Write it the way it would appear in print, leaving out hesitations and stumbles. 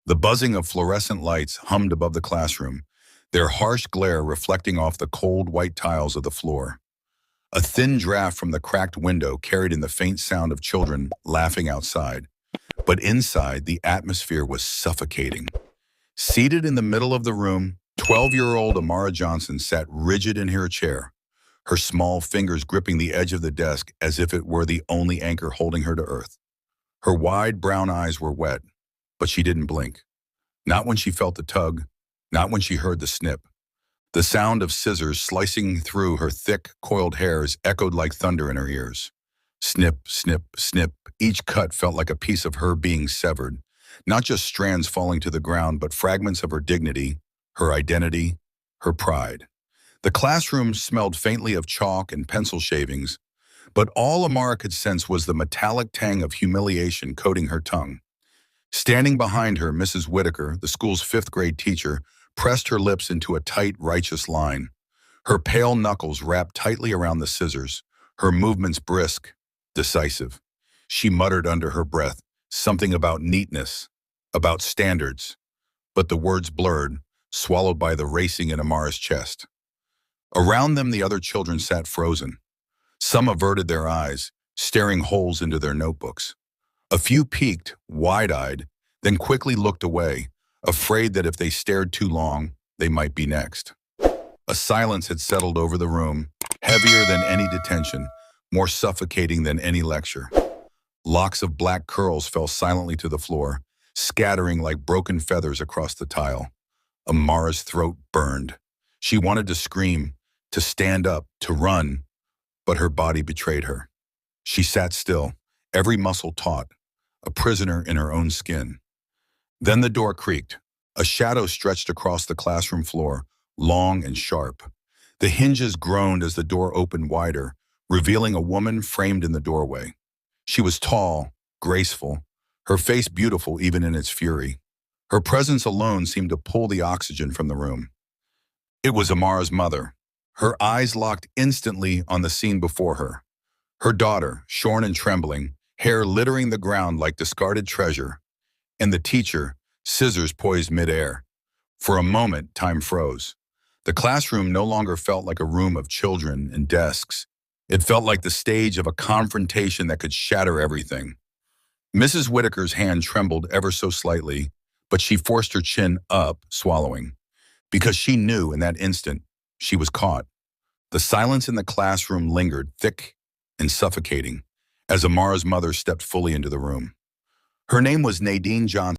The buzzing of fluorescent lights hummed above the classroom, their harsh glare reflecting off the cold white tiles of the floor. A thin draft from the cracked window carried in the faint sound of children laughing outside. But inside, the atmosphere was suffocating. Seated in the middle of the room, 12-year-old Amara Johnson sat rigid in her chair, her small fingers gripping the edge of the desk as if it were the only anchor holding her to earth. Her wide brown eyes were wet, but she didn't blink. Not when she felt the tug, not when she heard the snip. The sound of scissors slicing through her thick, coiled hairs echoed like thunder in her ears. Snip, snip, snip. Each cut felt like a piece of her being severed, not just strands falling to the ground, but fragments of her dignity, her identity, her pride. The classroom smelled faintly of chalk and pencil shavings, but all Amara could sense was the metallic tang of humiliation coating her tongue. Standing behind her, Mrs. Whitaker, the school's fifth-grade teacher, pressed her lips into a tight, righteous line. Her pale knuckles wrapped tightly around the scissors, her movements brisk, decisive. She muttered under her breath, something about neatness, about standards, but the words blurred, swallowed by the racing in Amara's chest. Around them, the other children sat frozen. Some averted their eyes, staring holes into their notebooks. A few peeked, wide-eyed, then quickly looked away, afraid that if they stared too long, they might be next. A silence had settled over the room, heavier than any detention, more suffocating than any lecture. Locks of black curls fell silently to the floor, scattering like broken feathers across the tile. Amara's throat burned. She wanted to scream, to stand up, to run, but her body betrayed her. She sat still, every muscle taut, a prisoner in her own skin. Then the door creaked. A shadow stretched across the classroom floor, long and sharp. The hinges groaned as the door opened wider, revealing a woman framed in the doorway. She was tall, graceful, her face beautiful even in its fury. Her presence alone seemed to pull the oxygen from the room. It was Amara's mother. Her eyes locked instantly on the scene before her. Her daughter, shorn and trembling, hair littering the ground like discarded treasure, and the teacher, scissors poised midair. For a moment, time froze. The classroom no longer felt like a room of children and desks. It felt like the stage of a confrontation that could shatter everything. Mrs. Whitaker's hand trembled ever so slightly, but she forced her chin up, swallowing, because she knew in that instant she was caught. The silence in the classroom lingered, thick and suffocating, as Amara's mother stepped fully into the room. Her name was Nadine Johnson.